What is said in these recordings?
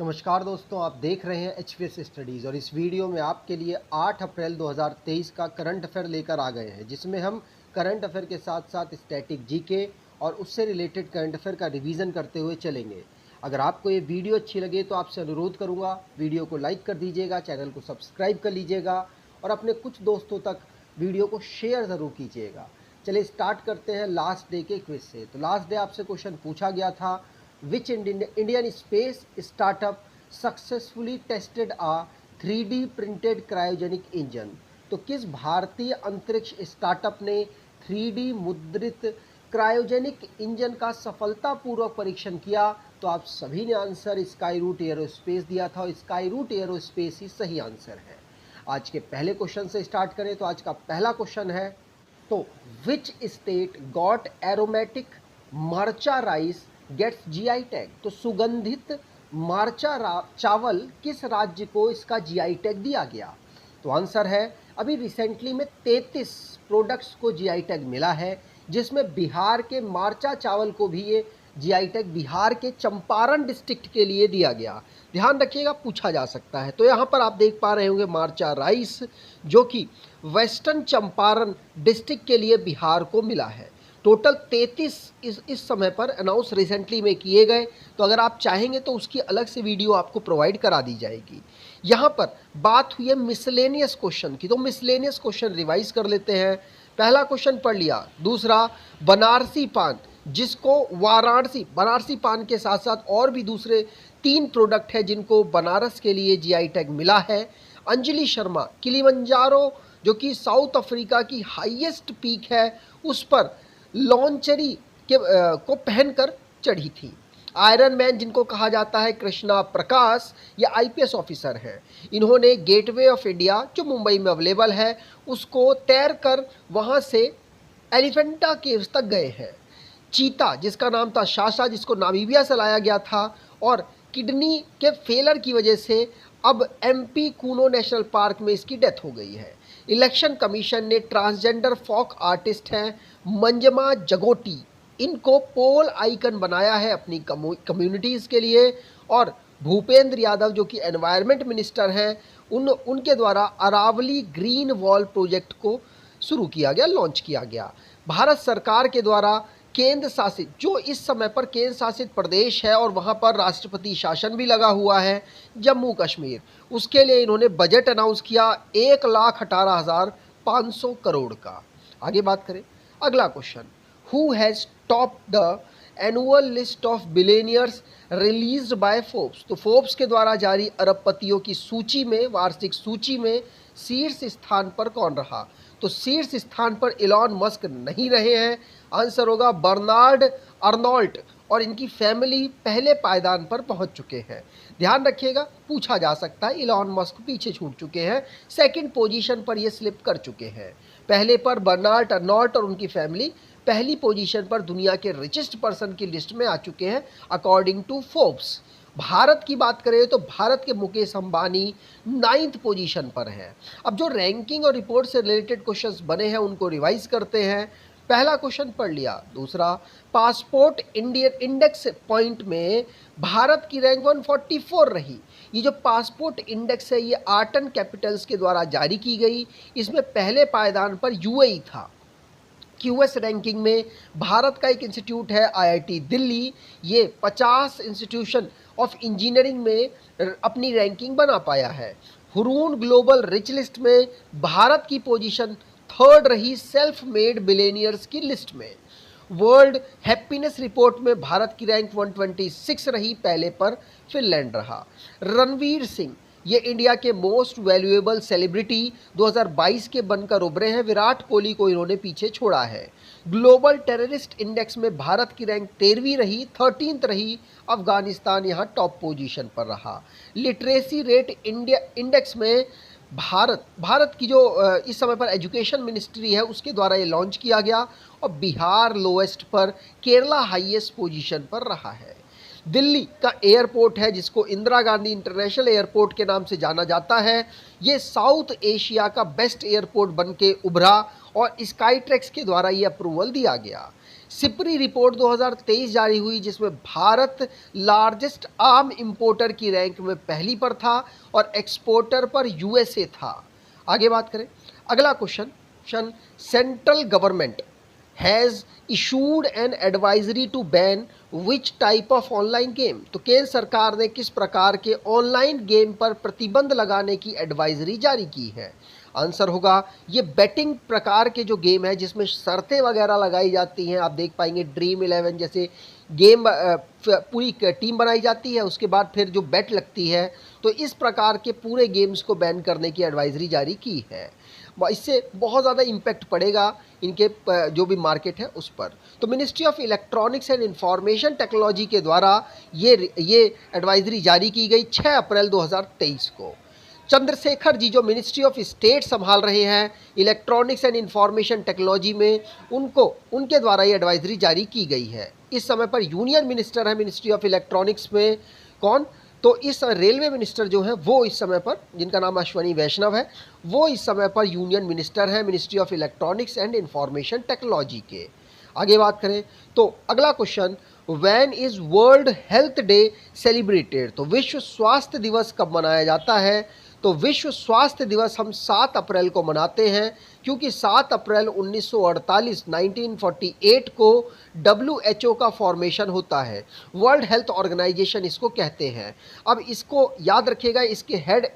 नमस्कार दोस्तों, आप देख रहे हैं एचपीएस स्टडीज़ और इस वीडियो में आपके लिए 8 अप्रैल 2023 का करंट अफेयर लेकर आ गए हैं, जिसमें हम करंट अफेयर के साथ साथ स्टैटिक जीके और उससे रिलेटेड करंट अफेयर का रिवीजन करते हुए चलेंगे। अगर आपको ये वीडियो अच्छी लगे तो आपसे अनुरोध करूँगा, वीडियो को लाइक कर दीजिएगा, चैनल को सब्सक्राइब कर लीजिएगा और अपने कुछ दोस्तों तक वीडियो को शेयर ज़रूर कीजिएगा। चलिए स्टार्ट करते हैं लास्ट डे के क्विज से। तो लास्ट डे आपसे क्वेश्चन पूछा गया था, which Indian space startup successfully tested a 3D printed cryogenic engine। तो किस भारतीय अंतरिक्ष स्टार्टअप ने 3D मुद्रित क्रायोजेनिक इंजन का सफलतापूर्वक परीक्षण किया? तो आप सभी ने आंसर स्काई रूट एरोस्पेस दिया था और स्काई रूट एरोस्पेस ही सही आंसर है। आज के पहले क्वेश्चन से स्टार्ट करें तो आज का पहला क्वेश्चन है, तो विच स्टेट गॉट एरोमेटिक मर्चा राइस गेट्स जीआई टैग। तो सुगंधित मार्चा चावल किस राज्य को इसका जीआई टैग दिया गया? तो आंसर है, अभी रिसेंटली में 33 प्रोडक्ट्स को जीआई टैग मिला है, जिसमें बिहार के मार्चा चावल को भी ये जीआई टैग बिहार के चंपारण डिस्ट्रिक्ट के लिए दिया गया। ध्यान रखिएगा, पूछा जा सकता है। तो यहाँ पर आप देख पा रहे होंगे मार्चा राइस, जो कि वेस्टर्न चंपारण डिस्ट्रिक्ट के लिए बिहार को मिला है। टोटल 33 इस समय पर अनाउंस रिसेंटली में किए गए। तो अगर आप चाहेंगे तो उसकी अलग से वीडियो आपको प्रोवाइड करा दी जाएगी। यहाँ पर बात हुई है मिसलेनियस क्वेश्चन की, तो मिसलेनियस क्वेश्चन रिवाइज कर लेते हैं। पहला क्वेश्चन पढ़ लिया। दूसरा, बनारसी पान, जिसको बनारसी पान के साथ साथ और भी दूसरे 3 प्रोडक्ट है जिनको बनारस के लिए जीआई टैग मिला है। अंजलि शर्मा किलिमंजारो, जो कि साउथ अफ्रीका की हाईएस्ट पीक है, उस पर लॉन्चरी को पहनकर चढ़ी थी। आयरन मैन, जिनको कहा जाता है कृष्णा प्रकाश, ये आईपीएस ऑफिसर हैं। इन्होंने गेटवे ऑफ इंडिया, जो मुंबई में अवेलेबल है, उसको तैर कर वहाँ से एलिफेंटा केव्स तक गए हैं। चीता, जिसका नाम था शाशा, जिसको नामीबिया से लाया गया था और किडनी के फेलर की वजह से अब एमपी कूनो नेशनल पार्क में इसकी डेथ हो गई है। इलेक्शन कमीशन ने ट्रांसजेंडर फोक आर्टिस्ट हैं मंजमा जगोटी, इनको पोल आइकन बनाया है अपनी कम्युनिटीज़ के लिए। और भूपेंद्र यादव, जो कि एनवायरनमेंट मिनिस्टर हैं, उनके द्वारा अरावली ग्रीन वॉल प्रोजेक्ट को शुरू किया गया, लॉन्च किया गया। भारत सरकार के द्वारा केंद्र शासित, जो इस समय पर केंद्र शासित प्रदेश है और वहाँ पर राष्ट्रपति शासन भी लगा हुआ है, जम्मू कश्मीर, उसके लिए इन्होंने बजट अनाउंस किया 1,18,500 करोड़ का। आगे बात करें, अगला question, who has top the annual list of billionaires released by Forbes. तो फोर्ब्स के द्वारा जारी अरबपतियों की सूची में, वार्षिक सूची में शीर्ष स्थान पर कौन रहा? तो शीर्ष स्थान पर इलॉन मस्क नहीं रहे हैं। आंसर होगा बर्नार्ड अर्नोल्ट, और इनकी फैमिली पहले पायदान पर पहुंच चुके हैं। ध्यान रखिएगा, पूछा जा सकता है, इलॉन मस्क पीछे छूट चुके हैं, सेकंड पोजीशन पर ये स्लिप कर चुके हैं। पहले पर बर्नार्ड अर्नोल्ट और उनकी फैमिली पहली पोजीशन पर दुनिया के रिचेस्ट पर्सन की लिस्ट में आ चुके हैं अकॉर्डिंग टू फोर्ब्स। भारत की बात करें तो भारत के मुकेश अंबानी 9th पोजीशन पर हैं। अब जो रैंकिंग और रिपोर्ट से रिलेटेड क्वेश्चंस बने हैं उनको रिवाइज करते हैं। पहला क्वेश्चन पढ़ लिया। दूसरा, पासपोर्ट इंडियन इंडेक्स पॉइंट में भारत की रैंक 144 रही। ये जो पासपोर्ट इंडेक्स है, ये आर्टन कैपिटल्स के द्वारा जारी की गई। इसमें पहले पायदान पर यूएई था। क्यूएस रैंकिंग में भारत का एक इंस्टीट्यूट है आईआईटी दिल्ली, ये 50 इंस्टीट्यूशन ऑफ इंजीनियरिंग में अपनी रैंकिंग बना पाया है। हुरून ग्लोबल रिच लिस्ट में भारत की पोजीशन 3rd रही सेल्फ मेड बिलियनियर्स की लिस्ट में। वर्ल्ड हैप्पीनेस रिपोर्ट में भारत की रैंक 126 रही, पहले पर फिनलैंड रहा। रणवीर सिंह, ये इंडिया के मोस्ट वैल्यूएबल सेलिब्रिटी 2022 के बनकर उभरे हैं। विराट कोहली को इन्होंने पीछे छोड़ा है। ग्लोबल टेररिस्ट इंडेक्स में भारत की रैंक 13वीं रही, 13th रही। अफगानिस्तान यहाँ टॉप पोजीशन पर रहा। लिटरेसी रेट इंडिया इंडेक्स में भारत की जो इस समय पर एजुकेशन मिनिस्ट्री है, उसके द्वारा ये लॉन्च किया गया और बिहार लोएस्ट पर, केरला हाईएस्ट पोजीशन पर रहा है। दिल्ली का एयरपोर्ट है, जिसको इंदिरा गांधी इंटरनेशनल एयरपोर्ट के नाम से जाना जाता है, ये साउथ एशिया का बेस्ट एयरपोर्ट बन के उभरा और स्काई ट्रैक्स के द्वारा ये अप्रूवल दिया गया। सिपरी रिपोर्ट 2023 जारी हुई जिसमें भारत लार्जेस्ट आर्म इंपोर्टर की रैंक में पहली पर था और एक्सपोर्टर पर यूएसए था। आगे बात करें, अगला question, central government has issued an advisory to ban which type of online game. तो केंद्र सरकार ने किस प्रकार के ऑनलाइन गेम पर प्रतिबंध लगाने की एडवाइजरी जारी की है? आंसर होगा ये बेटिंग प्रकार के जो गेम है जिसमें शर्तें वगैरह लगाई जाती हैं। आप देख पाएंगे ड्रीम 11 जैसे गेम, पूरी टीम बनाई जाती है, उसके बाद फिर जो बेट लगती है, तो इस प्रकार के पूरे गेम्स को बैन करने की एडवाइजरी जारी की है। इससे बहुत ज़्यादा इम्पैक्ट पड़ेगा इनके जो भी मार्केट है उस पर। तो ministry of electronics and information technology के द्वारा ये एडवाइजरी जारी की गई 6 अप्रैल 2023 को। चंद्रशेखर जी जो मिनिस्ट्री ऑफ स्टेट संभाल रहे हैं इलेक्ट्रॉनिक्स एंड इंफॉर्मेशन टेक्नोलॉजी में, उनके द्वारा ये एडवाइजरी जारी की गई है। इस समय पर यूनियन मिनिस्टर है मिनिस्ट्री ऑफ इलेक्ट्रॉनिक्स में, कौन? तो इस रेलवे मिनिस्टर जो है वो इस समय पर, जिनका नाम अश्वनी वैष्णव है, वो इस समय पर यूनियन मिनिस्टर हैं ministry of electronics and information technology के। आगे बात करें तो अगला question, when is world health day celebrated. तो विश्व स्वास्थ्य दिवस कब मनाया जाता है? तो विश्व स्वास्थ्य दिवस हम 7 अप्रैल को मनाते हैं, क्योंकि 7 अप्रैल 1948 को WHO का फॉर्मेशन होता है। वर्ल्ड हेल्थ ऑर्गेनाइजेशन इसको कहते हैं। अब इसको याद रखिएगा, इसके हेड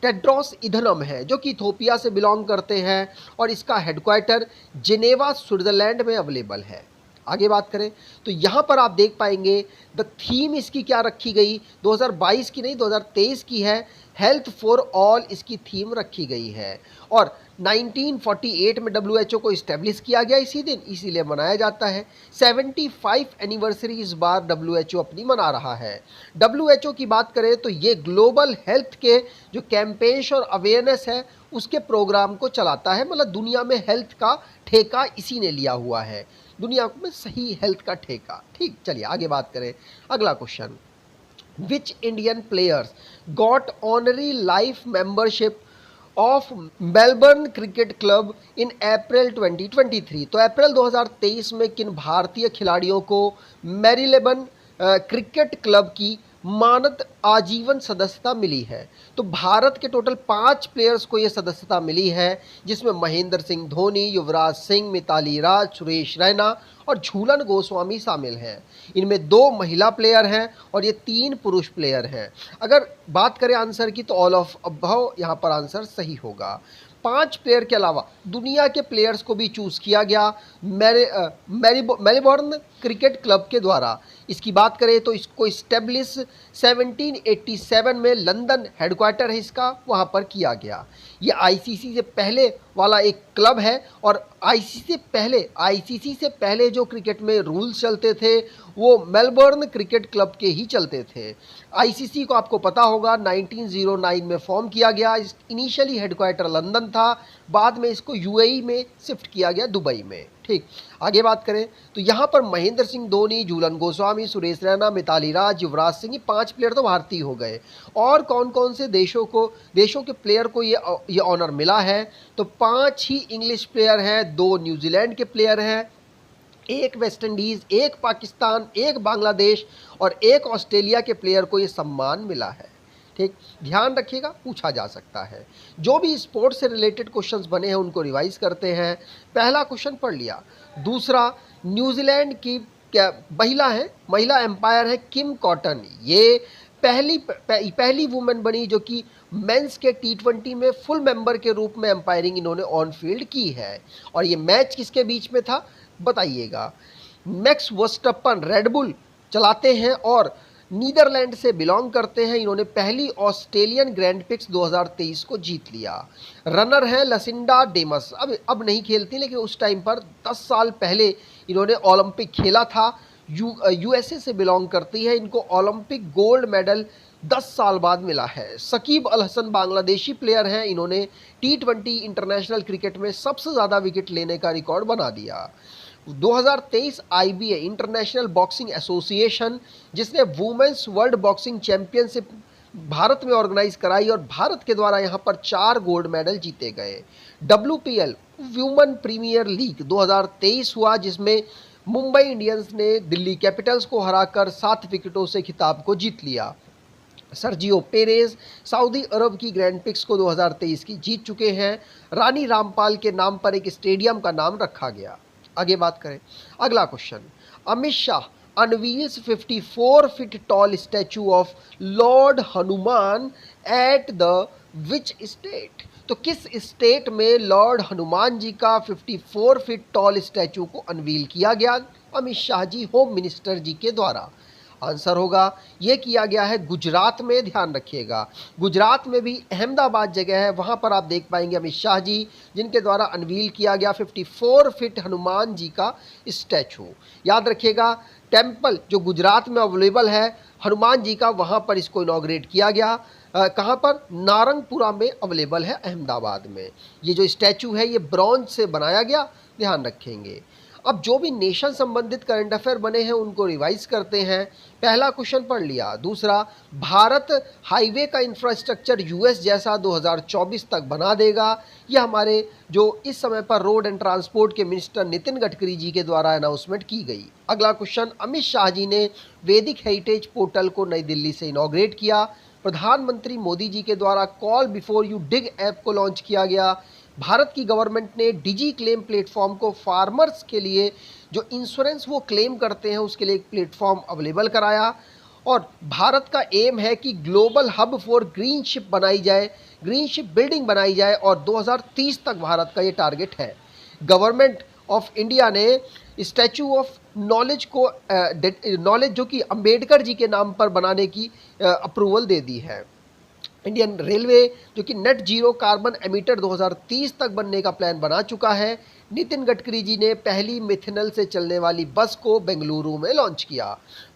टेड्रोस इधनम है जो कि इथोपिया से बिलोंग करते हैं और इसका हेडक्वार्टर जिनेवा स्विट्जरलैंड में अवेलेबल है। आगे बात करें तो यहाँ पर आप देख पाएंगे द थीम इसकी क्या रखी गई, 2022 की नहीं 2023 की है, हेल्थ फॉर ऑल इसकी थीम रखी गई है। और 1948 में WHO को इस्टेब्लिश किया गया इसी दिन, इसीलिए मनाया जाता है। 75 एनिवर्सरी इस बार WHO अपनी मना रहा है। WHO की बात करें तो ये ग्लोबल हेल्थ के जो कैंपेन्स और अवेयरनेस है उसके प्रोग्राम को चलाता है। मतलब दुनिया में हेल्थ का ठेका इसी ने लिया हुआ है, दुनिया में सही हेल्थ का ठेका। ठीक, चलिए आगे बात करें। अगला question, which Indian players got honorary life membership of Melbourne Cricket Club in April 2023। तो अप्रैल 2023 में किन भारतीय खिलाड़ियों को मैरीलेबन क्रिकेट क्लब की मानद आजीवन सदस्यता मिली है? तो भारत के टोटल 5 प्लेयर्स को ये सदस्यता मिली है, जिसमें महेंद्र सिंह धोनी, युवराज सिंह, मिताली राज, सुरेश रैना और झूलन गोस्वामी शामिल हैं। इनमें 2 महिला प्लेयर हैं और ये 3 पुरुष प्लेयर हैं। अगर बात करें आंसर की तो ऑल ऑफ अबव यहाँ पर आंसर सही होगा। 5 प्लेयर के अलावा दुनिया के प्लेयर्स को भी चूज़ किया गया मेलबोर्न क्रिकेट क्लब के द्वारा। इसकी बात करें तो इसको इस्टेब्लिश 1787 में लंदन हेडक्वार्टर है इसका, वहाँ पर किया गया। ये आईसीसी से पहले वाला एक क्लब है और आईसीसी से पहले जो क्रिकेट में रूल्स चलते थे वो मेलबर्न क्रिकेट क्लब के ही चलते थे। आईसीसी को आपको पता होगा 1909 में फॉर्म किया गया। इनिशियली हेडक्वार्टर लंदन था, बाद में इसको यूएई में शिफ्ट किया गया, दुबई में। ठीक, आगे बात करें तो यहाँ पर महेंद्र सिंह धोनी, झूलन गोस्वामी, सुरेश रैना, मिताली राज, युवराज सिंह, ये 5 प्लेयर तो भारतीय हो गए। और कौन कौन से देशों के प्लेयर को ये ऑनर मिला है? तो 5 ही इंग्लिश प्लेयर हैं, 2 न्यूजीलैंड के प्लेयर हैं, 1 वेस्ट इंडीज़, 1 पाकिस्तान, 1 बांग्लादेश और 1 ऑस्ट्रेलिया के प्लेयर को ये सम्मान मिला है। ठीक, ध्यान रखिएगा, पूछा जा सकता है। जो भी स्पोर्ट्स से रिलेटेड क्वेश्चंस बने हैं उनको रिवाइज करते हैं। पहला क्वेश्चन पढ़ लिया। दूसरा, न्यूजीलैंड की क्या महिला एम्पायर है किम कॉटन। ये पहली वुमेन बनी जो कि मेंस के T20 में फुल मेंबर के रूप में एम्पायरिंग इन्होंने ऑन फील्ड की है। और ये मैच किसके बीच में था बताइएगा? मैक्स वर्स्टप्पन रेडबुल चलाते हैं और नीदरलैंड से बिलोंग करते हैं। इन्होंने पहली ऑस्ट्रेलियन ग्रैंड प्रिक्स 2023 को जीत लिया। रनर है लसिंडा डेमस, अब नहीं खेलती, लेकिन उस टाइम पर 10 साल पहले इन्होंने ओलंपिक खेला था। यूएसए से बिलोंग करती है। इनको ओलंपिक गोल्ड मेडल 10 साल बाद मिला है। शकीब अल हसन बांग्लादेशी प्लेयर हैं। इन्होंने T20 इंटरनेशनल क्रिकेट में सबसे ज़्यादा विकेट लेने का रिकॉर्ड बना दिया। 2023 IBA इंटरनेशनल बॉक्सिंग एसोसिएशन, जिसने women's world boxing championship Bharat में ऑर्गेनाइज कराई और भारत के द्वारा यहाँ पर 4 गोल्ड मेडल जीते गए। WPL वुमेन प्रीमियर लीग 2023 हुआ, जिसमें मुंबई इंडियंस ने दिल्ली कैपिटल्स को हराकर 7 विकेटों से खिताब को जीत लिया। सर्जियो पेरेज सऊदी अरब की ग्रैंड प्रिक्स को 2023 की जीत चुके हैं। रानी रामपाल के नाम पर एक स्टेडियम का नाम रखा गया। आगे बात करें, अगला question, Amit Shah unveils 54 feet tall statue of Lord Hanuman at the which state? तो किस स्टेट में लॉर्ड हनुमान जी का 54 फीट टॉल स्टैचू को अनवील किया गया? अमित शाह जी होम मिनिस्टर जी के द्वारा। आंसर होगा ये किया गया है गुजरात में। ध्यान रखिएगा, गुजरात में भी अहमदाबाद जगह है, वहां पर आप देख पाएंगे अमित शाह जी, जिनके द्वारा अनवील किया गया 54 फीट हनुमान जी का स्टैचू। याद रखिएगा, टेम्पल जो गुजरात में अवेलेबल है हनुमान जी का, वहां पर इसको इनॉग्रेट किया गया। कहाँ पर? नारंगपुरा में अवेलेबल है, अहमदाबाद में। ये जो स्टैचू है ये ब्रॉन्ज से बनाया गया, ध्यान रखेंगे। अब जो भी नेशन संबंधित करंट अफेयर बने हैं उनको रिवाइज करते हैं। पहला क्वेश्चन पढ़ लिया। दूसरा, भारत हाईवे का इंफ्रास्ट्रक्चर यूएस जैसा 2024 तक बना देगा। यह हमारे जो इस समय पर रोड एंड ट्रांसपोर्ट के मिनिस्टर नितिन गडकरी जी के द्वारा अनाउंसमेंट की गई। अगला क्वेश्चन, अमित शाह जी ने वैदिक हेरिटेज पोर्टल को नई दिल्ली से इनॉग्रेट किया। प्रधानमंत्री मोदी जी के द्वारा call before you dig app को लॉन्च किया गया। भारत की गवर्नमेंट ने डिजी क्लेम प्लेटफॉर्म को फार्मर्स के लिए जो इंश्योरेंस वो क्लेम करते हैं उसके लिए एक प्लेटफॉर्म अवेलेबल कराया। और भारत का एम है कि global hub for green ship बनाई जाए, ग्रीन शिप बिल्डिंग बनाई जाए, और 2030 तक भारत का ये टारगेट है। गवर्नमेंट ऑफ इंडिया ने स्टैचू ऑफ नॉलेज को नॉलेज जो कि अंबेडकर जी के नाम पर बनाने की अप्रूवल दे दी है। इंडियन रेलवे जो कि नेट जीरो कार्बन एमिटर 2030 तक बनने का प्लान बना चुका है। नितिन गडकरी जी ने पहली मिथेनॉल से चलने वाली बस को बेंगलुरु में लॉन्च किया।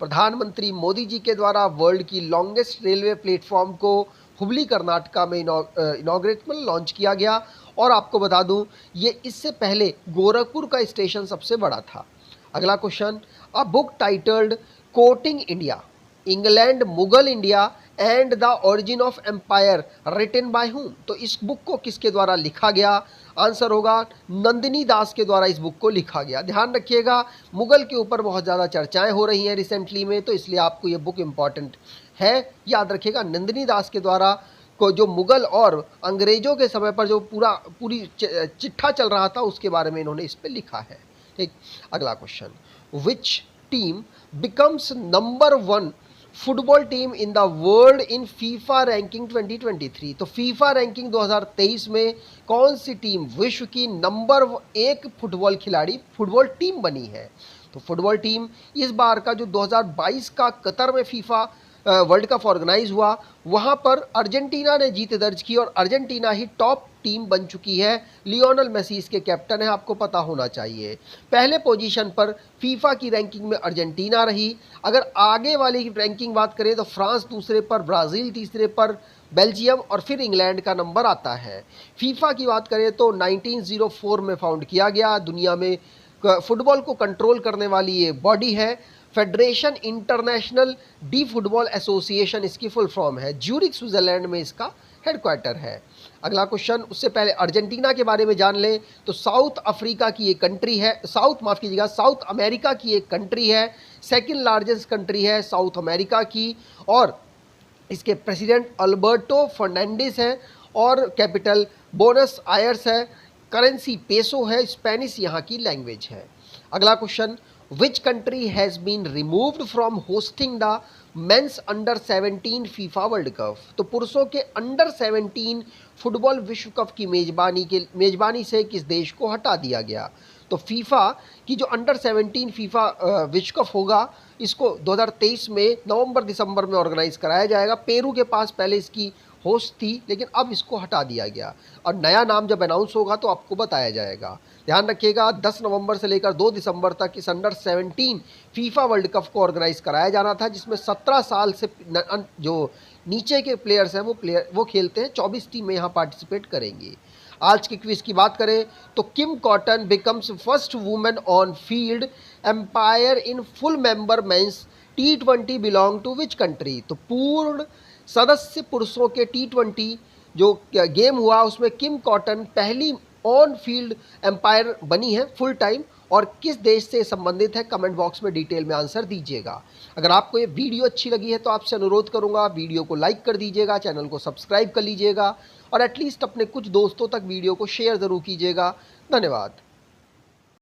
प्रधानमंत्री मोदी जी के द्वारा वर्ल्ड की लॉन्गेस्ट रेलवे प्लेटफॉर्म को हुबली कर्नाटका में इनॉग्रेट में लॉन्च किया गया। और आपको बता दूं, ये इससे पहले गोरखपुर का स्टेशन सबसे बड़ा था। अगला question, a book titled courting India, England, Mughal India and the origin of empire written by whom? तो इस बुक को किसके द्वारा लिखा गया? आंसर होगा नंदिनी दास के द्वारा इस बुक को लिखा गया। ध्यान रखिएगा, मुगल के ऊपर बहुत ज़्यादा चर्चाएं हो रही हैं रिसेंटली में, तो इसलिए आपको ये बुक इंपॉर्टेंट है। याद रखिएगा, नंदिनी दास के द्वारा को जो मुगल और अंग्रेजों के समय पर जो पूरी चिट्ठा चल रहा था उसके बारे में इन्होंने इस पर लिखा है। ठीक, अगला question, which team becomes number 1 football team in the world in FIFA ranking 2023? तो फीफा रैंकिंग 2023 में कौन सी टीम विश्व की नंबर 1 फुटबॉल टीम बनी है? तो फुटबॉल टीम इस बार का जो 2022 का कतर में फीफा वर्ल्ड कप ऑर्गेनाइज हुआ, वहां पर अर्जेंटीना ने जीत दर्ज की और अर्जेंटीना ही टॉप टीम बन चुकी है। लियोनेल मेसी इसके कैप्टन है, आपको पता होना चाहिए। पहले पोजीशन पर फीफा की रैंकिंग में अर्जेंटीना रही। अगर आगे वाली की रैंकिंग बात करें तो फ्रांस दूसरे पर, ब्राज़ील तीसरे पर, बेल्जियम और फिर इंग्लैंड का नंबर आता है। फीफा की बात करें तो 1904 में फाउंड किया गया। दुनिया में फुटबॉल को कंट्रोल करने वाली ये बॉडी है। Federation international D football association इसकी फुल फॉर्म है। ज्यूरिख स्विट्जरलैंड में इसका हेडक्वार्टर है। अगला क्वेश्चन, उससे पहले अर्जेंटीना के बारे में जान लें तो साउथ अफ्रीका की एक कंट्री है, साउथ अमेरिका की एक कंट्री है। सेकंड लार्जेस्ट कंट्री है साउथ अमेरिका की, और इसके प्रेसिडेंट अल्बर्टो फर्नांडिस है और कैपिटल बोनस आयर्स है। करेंसी पेसो है, स्पेनिश यहाँ की लैंग्वेज है। अगला question, which country has been removed from hosting the men's under 17 FIFA World Cup? तो पुरुषों के अंडर 17 फुटबॉल विश्व कप की मेजबानी से किस देश को हटा दिया गया? तो फीफा की जो अंडर 17 फीफा विश्व कप होगा, इसको 2023 में नवंबर दिसंबर में ऑर्गेनाइज कराया जाएगा। पेरू के पास पहले इसकी होस्ट थी, लेकिन अब इसको हटा दिया गया और नया नाम जब अनाउंस होगा तो आपको बताया जाएगा। ध्यान रखिएगा, 10 नवंबर से लेकर 2 दिसंबर तक इस अंडर 17 फीफा वर्ल्ड कप को ऑर्गेनाइज कराया जाना था, जिसमें 17 साल से जो नीचे के प्लेयर्स हैं वो खेलते हैं। 24 टीमें यहाँ पार्टिसिपेट करेंगी। आज की क्विज की बात करें तो Kim Cotton becomes first women on field umpire in full member men's T20 belong to which country? तो पूर्ण सदस्य पुरुषों के T20 जो गेम हुआ उसमें किम कॉटन पहली ऑन फील्ड एम्पायर बनी है फुल टाइम, और किस देश से संबंधित है, कमेंट बॉक्स में डिटेल में आंसर दीजिएगा। अगर आपको ये वीडियो अच्छी लगी है तो आपसे अनुरोध करूंगा, वीडियो को लाइक कर दीजिएगा, चैनल को सब्सक्राइब कर लीजिएगा और एटलीस्ट अपने कुछ दोस्तों तक वीडियो को शेयर ज़रूर कीजिएगा। धन्यवाद।